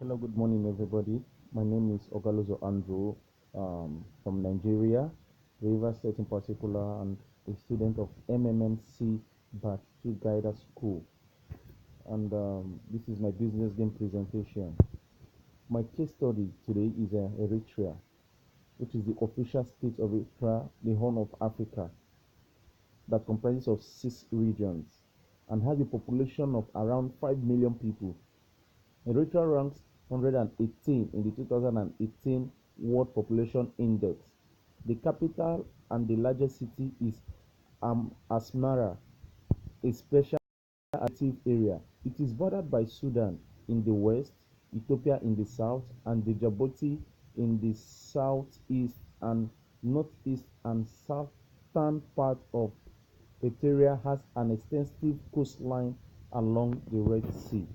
Hello, good morning, everybody. My name is Ogalozo Andrew from Nigeria, Rivers State in particular, and a student of MMMC Batch 2 Guider School. And this is my business game presentation. My case study today is Eritrea, which is the official state of Eritrea, the Horn of Africa, that comprises of 6 regions and has a population of around 5 million people. Eritrea ranks 118 in the 2018 World Population Index. The capital and the largest city is Asmara, a special administrative area. It is bordered by Sudan in the west, Ethiopia in the south, and Djibouti in the southeast and northeast, and southern part of Eritrea has an extensive coastline along the Red Sea.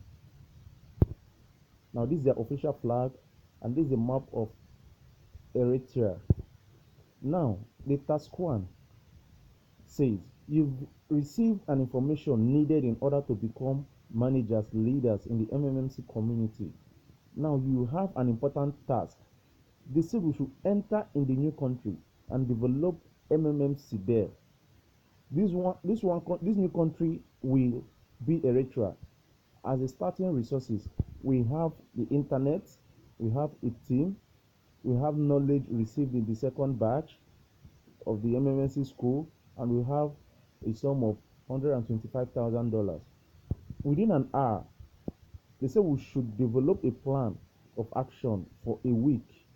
Now, this is the official flag, and this is the map of Eritrea. Now, the task 1 says you've received an information needed in order to become managers, leaders in the MMMC community. Now, you have an important task. They say we should enter in the new country and develop MMMC there. This new country will be Eritrea. As a starting resources, we have the internet, we have a team, we have knowledge received in the second batch of the MMMC school, and we have a sum of $125,000. Within an hour, they say we should develop a plan of action for a week,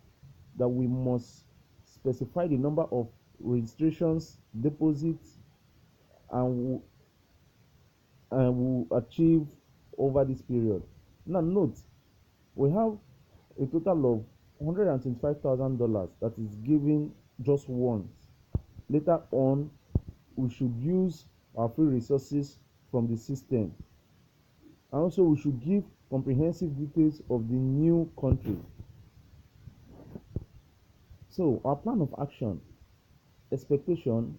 that we must specify the number of registrations, deposits, and will achieve over this period. Now note, we have a total of $125,000 that is given just once. Later on, we should use our free resources from the system. And also, we should give comprehensive details of the new country. So, our plan of action, expectation,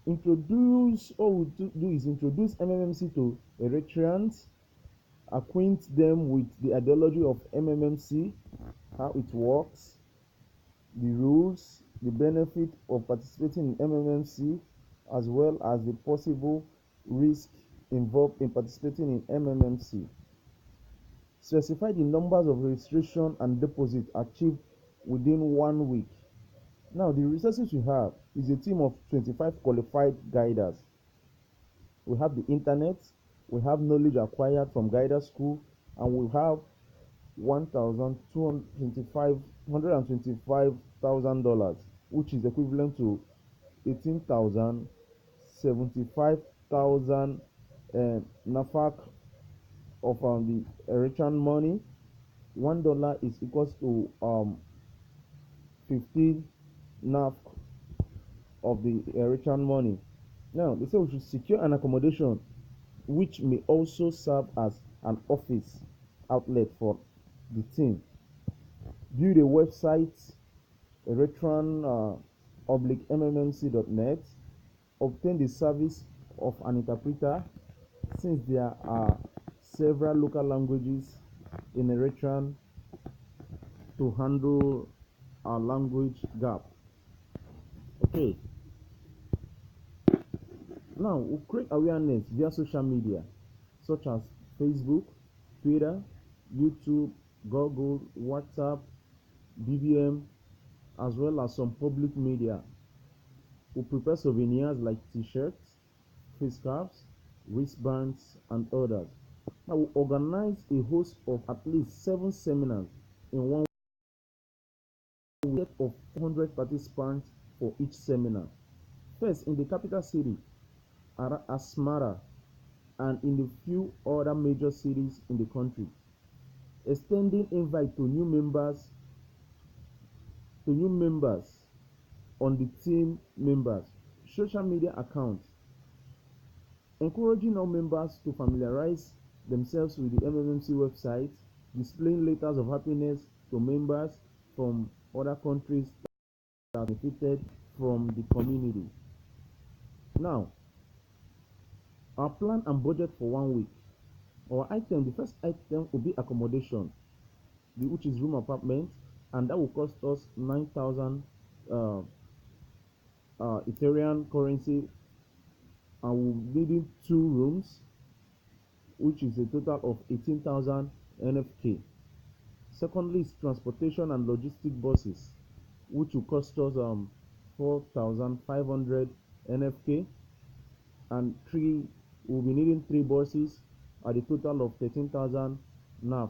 introduce, all we do is introduce MMMC to Eritreans, acquaint them with the ideology of MMMC, how it works, the rules, the benefit of participating in MMMC, as well as the possible risk involved in participating in MMMC. Specify the numbers of registration and deposit achieved within 1 week. Now, the resources we have is a team of 25 qualified guiders. We have the internet, we have knowledge acquired from guider school, and we have $125,000, which is equivalent to 18,075,000 NAFAC of the Eritrean money. $1 is equals to 15 NAF of the Eritrean money. Now, they say we should secure an accommodation which may also serve as an office outlet for the team. Build a website, eritrean-mmmc.net. Obtain the service of an interpreter, since there are several local languages in Eritrean to handle our language gap. Okay. Now, we'll create awareness via social media, such as Facebook, Twitter, YouTube, Google, WhatsApp, BBM, as well as some public media. We'll prepare souvenirs like t-shirts, face scarves, wristbands, and others. Now, we'll organize a host of at least 7 seminars in 1 week of 400 participants for each seminar. First, in the capital city, Asmara, and in the few other major cities in the country. Extending invite to new members on the team members. Social media accounts. Encouraging all members to familiarize themselves with the MMMC website, displaying letters of happiness to members from other countries that are benefited from the community. Now, our plan and budget for 1 week. The first item will be accommodation. which is room apartment, and that will cost us 9,000 uh, Ethereum currency, and we'll need two rooms, which is a total of 18,000 NFK. Secondly is transportation and logistic buses, which will cost us 4,500 NFK, and three, we'll be needing three buses at a total of 13,000 NAF,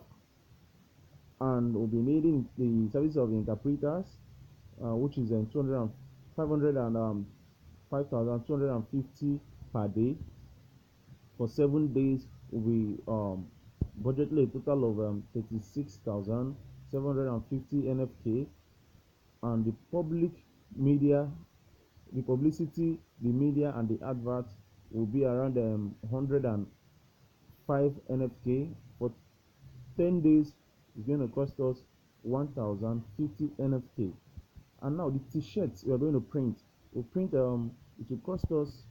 and we'll be needing the service of interpreters, which is 200 500 and 5,250 per day. For 7 days, we budgetly a total of 36,750 NFK, and the public media, the publicity, the media, and the adverts will be around 105 NFK. For 10 days, it's going to cost us 1,050 NFK. And now the t-shirts we are going to print, it will cost us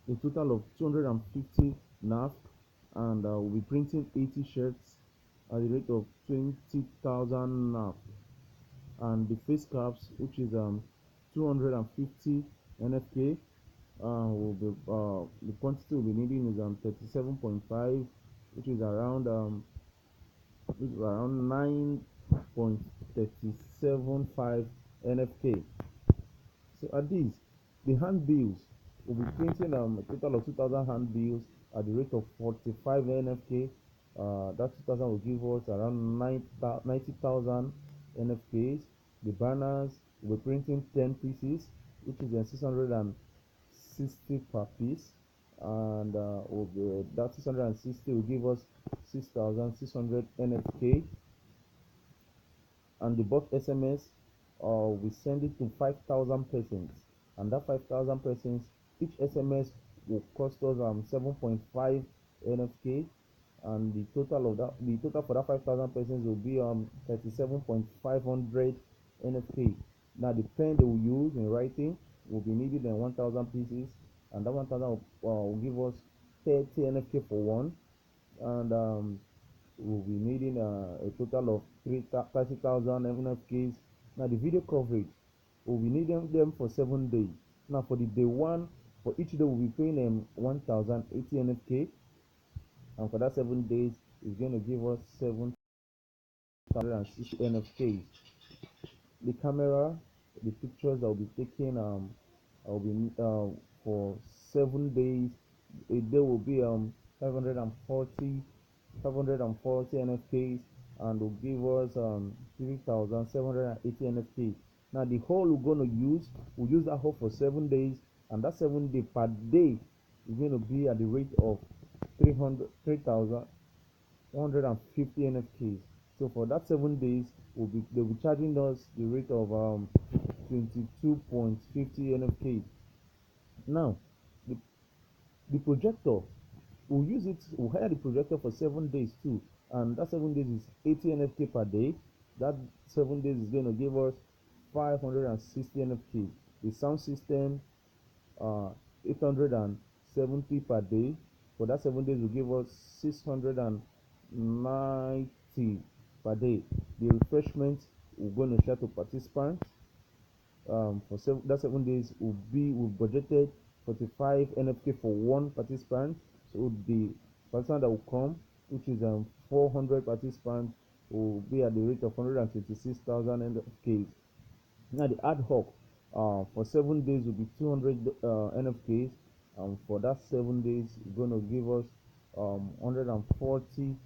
a total of 250 NAF, and we'll be printing 80 shirts at the rate of 20,000 NAF. And the face caps, which is 250 NFK, will be the quantity we'll be needing is 37.5, which is around 9.375 NFK. So at this, the handbills, will be printing a total of 2,000 handbills at the rate of 45 NFK. That 2,000 will give us around 90,000 NFKs. The banners, will be printing 10 pieces, which is 660 per piece, and that 660 will give us 6,600 NFK. And the bulk SMS, we send it to 5,000 persons, and that 5,000 persons, each SMS will cost us 7.5 NFK, and the total for that 5,000 persons will be 37.500 NFK. Now the pen they will use in writing will be needed in 1,000 pieces, and that 1,000 will give us 30 NFK for one, and we'll be needing a total of 30,000 NFKs. Now the video coverage, we'll be needing them for 7 days. Now for the day one, for each day we'll be paying them 1,080 NFK, and for that 7 days it's going to give us 7,600 NFK. The camera, the pictures that will be taken will be for 7 days. A day will be 540 NFKs, and will give us 3,780 NFK. Now the hole we're going to we'll use that hole for 7 days, and that 7 day per day is going to be at the rate of 3,150 NFKs. So for that 7 days, they'll be charging us the rate of 22.50 NFKs. Now the projector, we'll hire the projector for 7 days too, and that 7 days is 80 NFK per day. That 7 days is going to give us 560 NFK. The sound system, 870 per day. For that 7 days will give us 690 per day. The refreshment we're going to share to participants, for that 7 days we've budgeted 45 NFK for one participant. So the participant that will come, which is 400 participants, will be at the rate of 126,000 NFKs. Now the ad hoc, for 7 days will be 200 NFKs, and for that 7 days it's going to give us 140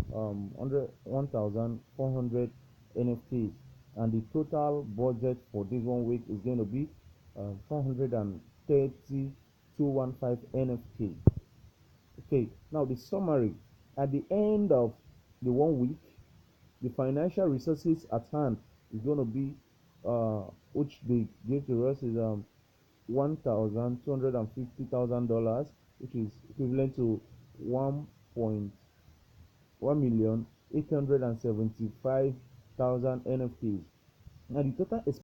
1,400 NFKs, and the total budget for this 1 week is going to be 430,215 NFK. Okay, now the summary. At the end of the 1 week, the financial resources at hand is going to be, which they give to us, is $1,250,000, which is equivalent to 1,875,000 NFTs. Now the total expense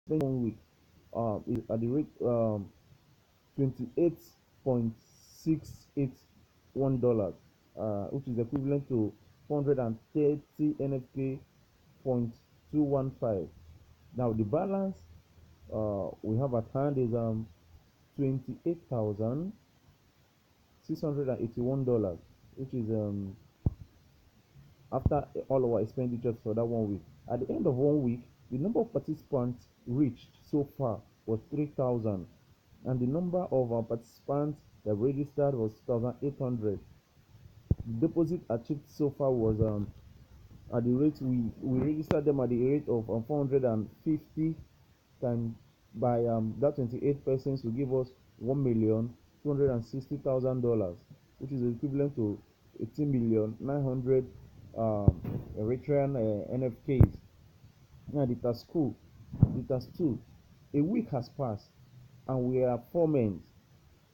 1 week is at the rate 28.681 dollars, which is equivalent to 430 NFK 0.215. Now the balance we have at hand is $28,681, which is after all our expenditures for that 1 week. At the end of 1 week, the number of participants reached so far was 3,000, and the number of participants that registered was 2,800. The deposit achieved so far was at the rate we registered them at the rate of 450 times by that 28 persons will give us $1,260,000, which is equivalent to 18,900,000 Eritrean NFKs. Now the task two, a week has passed and we are 4 men.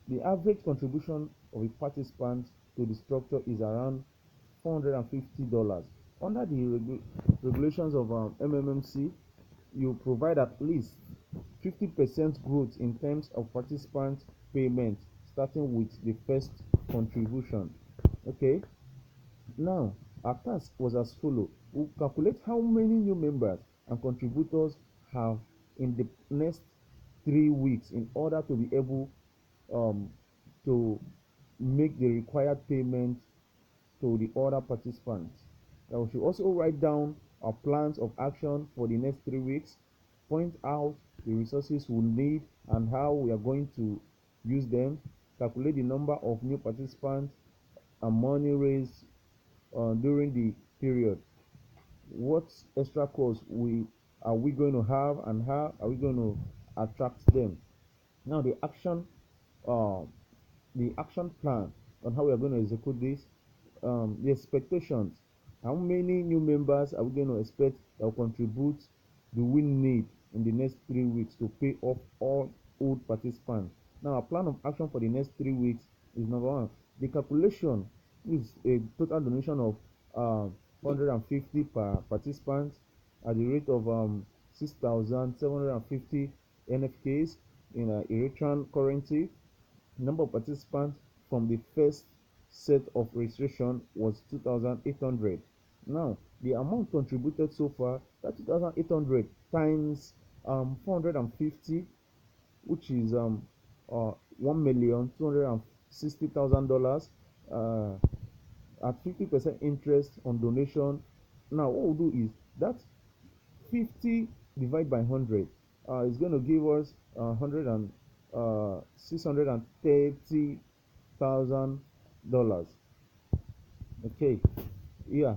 The average contribution of a participant to the structure is around $450. Under the regulations of MMMC, you provide at least 50% growth in terms of participant payment, starting with the first contribution. Okay, now our task was as follows. We calculate how many new members and contributors have in the next 3 weeks in order to be able um, to make the required payment to the other participants. Now we should also write down our plans of action for the next 3 weeks, point out the resources we need and how we are going to use them, calculate the number of new participants and money raised during the period. What extra costs we are we going to have and how are we going to attract them? Now uh, the action plan on how we are going to execute this, the expectations. How many new members are we going to expect that will contribute? Do we need in the next 3 weeks to pay off all old participants? Now, our plan of action for the next 3 weeks is number one, the calculation is a total donation of 450 per participant at the rate of 6,750 NFKs in Eritrean currency. Number of participants from the first set of registration was 2,800. Now, the amount contributed so far, that 2,800 times 450, which is $1,260,000 at 50% interest on donation. Now, what we'll do is that 50 divided by 100 is going to give us 630,000 dollars. Okay, yeah.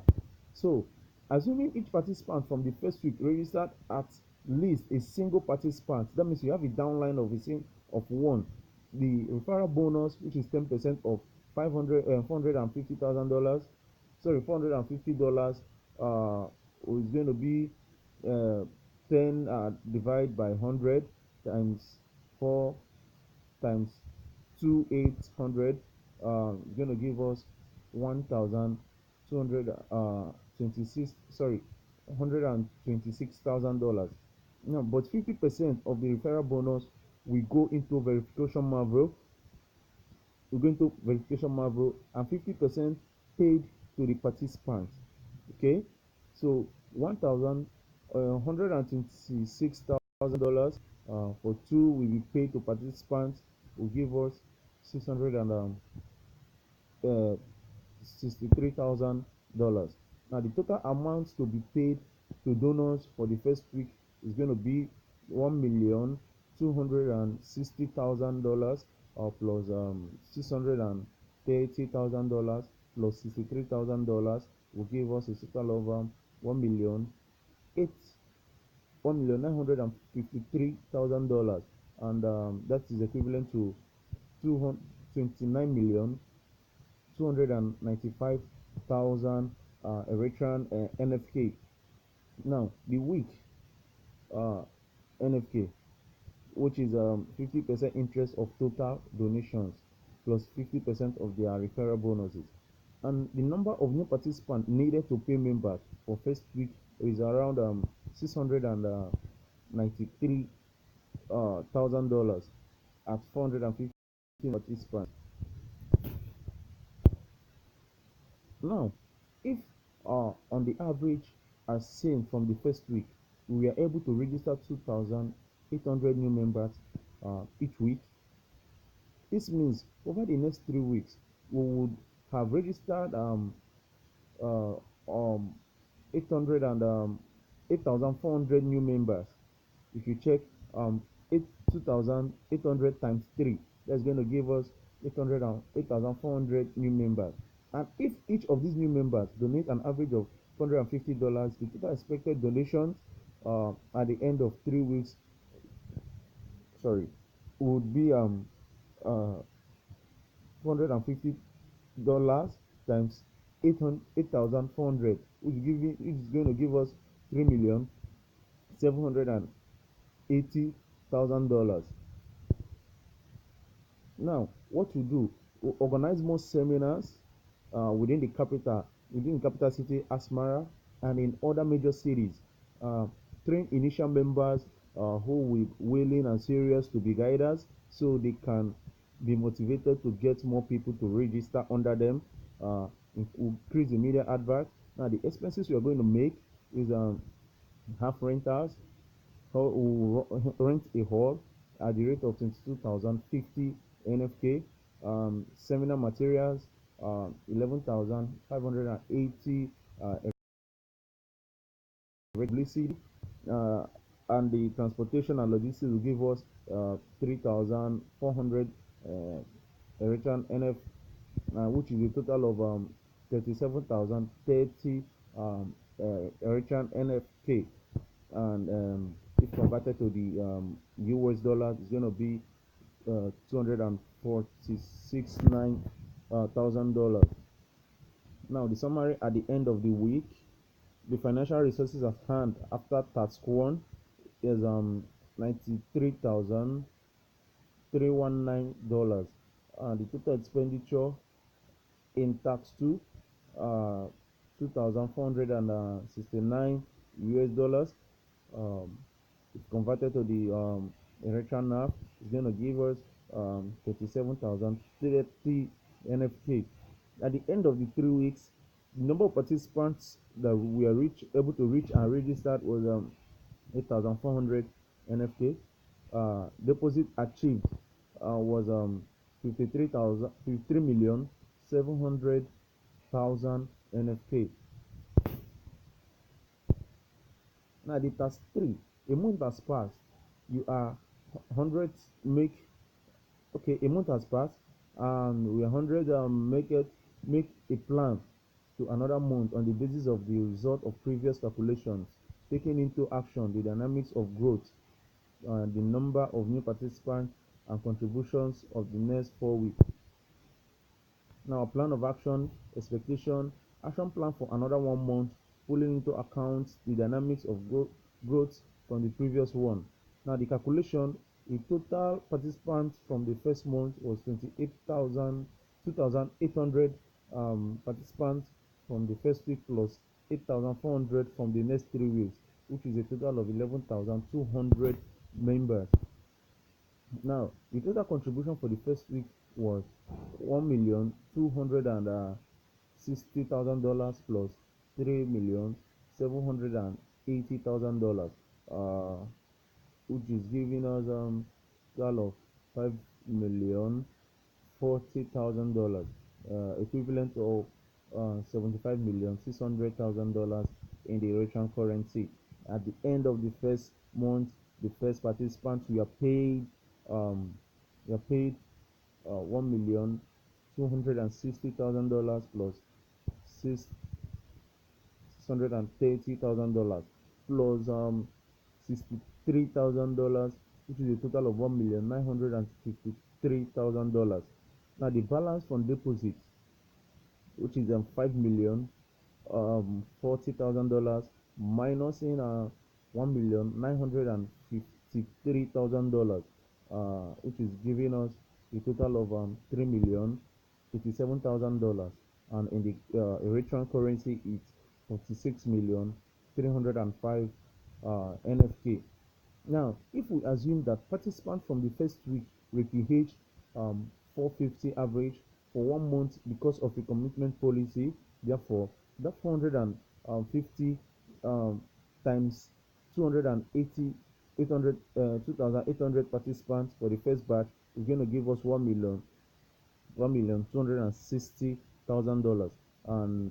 So assuming each participant from the first week registered at least a single participant, that means you have a downline of one. The referral bonus, which is 10% of 500 $450,000, sorry, $450, is going to be 10 divided by 100 times 4 times 2,800, going to give us 1,226, sorry, $126,000. Now, but 50% of the referral bonus will go into verification marvel. We go into verification marvel, and 50% paid to the participants. Okay, so 126,000 for two will be paid to participants, will give us 663,000. Now the total amount to be paid to donors for the first week is going to be $1,260,000 plus $630,000 plus $63,000 will give us a total of 1,000,000 $1,953,000, and that is equivalent to 29,295,000 Eritrean NFK. Now the week NFK, which is 50% interest of total donations plus 50% of their referral bonuses, and the number of new participants needed to pay members for first week is around 693,000 at 450 participants. Now, if On the average, as seen from the first week, we were able to register 2,800 new members each week. This means over the next 3 weeks, we would have registered uh, um, 800 and 8,400 new members. If you check 2,800 times 3, that's going to give us 800 and 8,400 new members. And if each of these new members donate an average of $250, the total expected donations at the end of 3 weeks, sorry, would be $250 times 8,400, which is going to give us 3,780,000 dollars. Now, what we do, we organize more seminars within the capital city, Asmara, and in other major cities. Uh, Train initial members who will willing and serious to be guiders, so they can be motivated to get more people to register under them. Increase the media advert. Now, the expenses we are going to make is half rentals, rent a hall at the rate of 22,050 NFK, seminar materials 11,580 publicity, uh, and the transportation and logistics will give us 3,400 Eritrean NF, which is a total of 37,030 Eritrean NFK. And if converted to the US dollars, it's going to be 246,900 Now, the summary at the end of the week: the financial resources at hand after tax one is $93,319. The total expenditure in tax two, uh, 2,469 US dollars. If converted to the Eritrean NAF, it's going to give us 37,030 NFK. At the end of the 3 weeks, the number of participants that we are able to reach and registered was 8,400 NFK. Deposit achieved was 53,700,000 NFK. Now the task 3, a month has passed. You are 100 make okay. A month has passed, and we are 100 make a plan to another month on the basis of the result of previous calculations, taking into action the dynamics of growth, the number of new participants, and contributions of the next 4 weeks. Now, plan of action, expectation, action plan for another 1 month, pulling into account the dynamics of growth from the previous one. Now, the calculation, the total participants from the first month was 2,800 participants from the first week plus 8,400 from the next 3 weeks, which is a total of 11,200 members. Now, the total contribution for the first week was $1,260,000 plus $3,780,000, which is giving us total of $5,040,000, equivalent of $75,600,000 in the Eritrean currency. At the end of the first month, the first participants we are paid $1,260,000 plus $630,000 plus $63,000, which is a total of $1,953,000. Now the balance from deposits, which is $5,040,000 minus in $1,953,000, which is giving us a total of $3,087,000, and in the Eritrean currency it's 46,305 NFK. Now, if we assume that participants from the first week reph 450 average for 1 month because of a commitment policy, therefore that 450 um, times 280 800 2,800 participants for the first batch is going to give us 1,260,000 dollars. And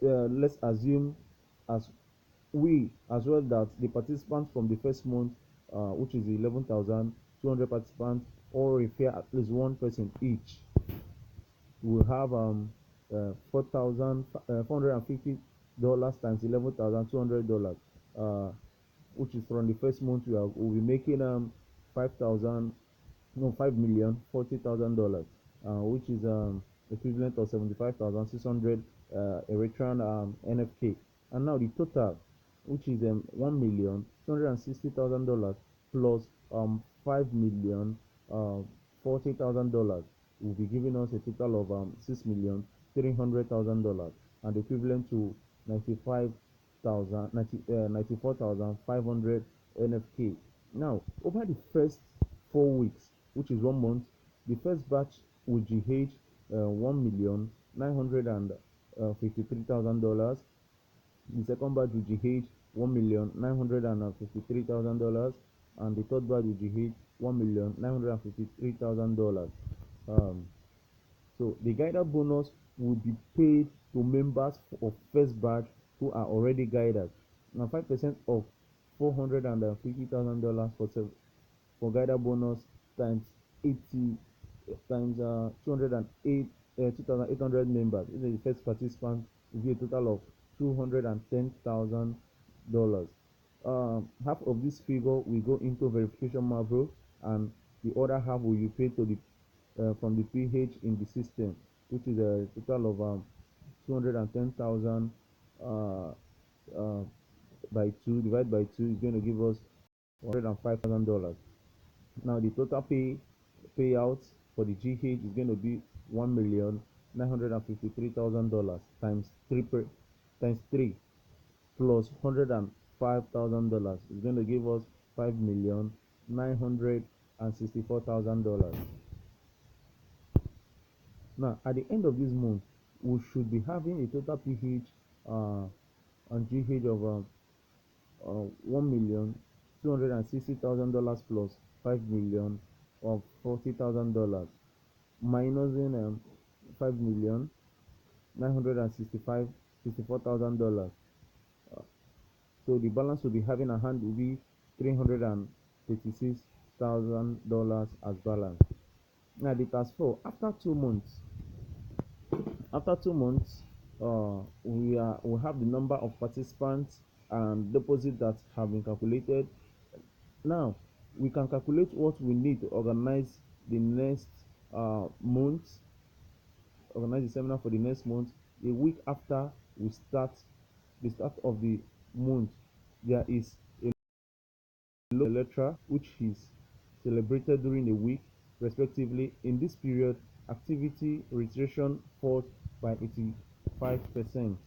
let's assume as we as well that the participants from the first month, which is 11,200 participants, all refer at least one person each. We'll have 4,450 dollars times $11,200, which is from the first month. We'll be making 5,000 no 5,040,000 dollars, which is equivalent of 75,600 Eritrean NFK. And now the total, which is 1,260,000 dollars plus 5,040,000 dollars, will be giving us a total of 6,300,000 dollars, and equivalent to 94,500 NFK. Now, over the first 4 weeks, which is 1 month, the first batch will GH 1,953,000 dollars. The second batch will GH 1,953,000 dollars, and the third batch will GH 1,953,000 dollars. Um, so the guided bonus will be paid to members of first batch who are already guided. Now 5% of $450,000 for guided bonus times 80 times 208 2,800 members. This is the first participant will be a total of $210,000. Half of this figure will go into verification marble, and the other half will be paid to the from the PH in the system, which is a total of 210,000 uh, uh, by 2 divided by 2 is going to give us $105,000. Now the total payout for the GH is going to be $1,953,000 times 3 plus $105,000 is going to give us $5,964,000. Now at the end of this month, we should be having a total PH and GH of $1,260,000 plus 5,040,000, minusing 5,964,000. So the balance will be having a hand will be $336,000 as balance. Now the task 4, after 2 months, we have the number of participants and deposits that have been calculated. Now we can calculate what we need to organize the next month, organize the seminar for the next month. A week after we start the start of the month, there is a lecture which is celebrated during the week respectively. In this period, activity registration falls by 85%.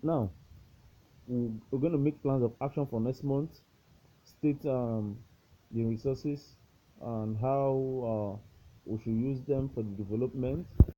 Now we're going to make plans of action for next month, state the resources and how we should use them for the development.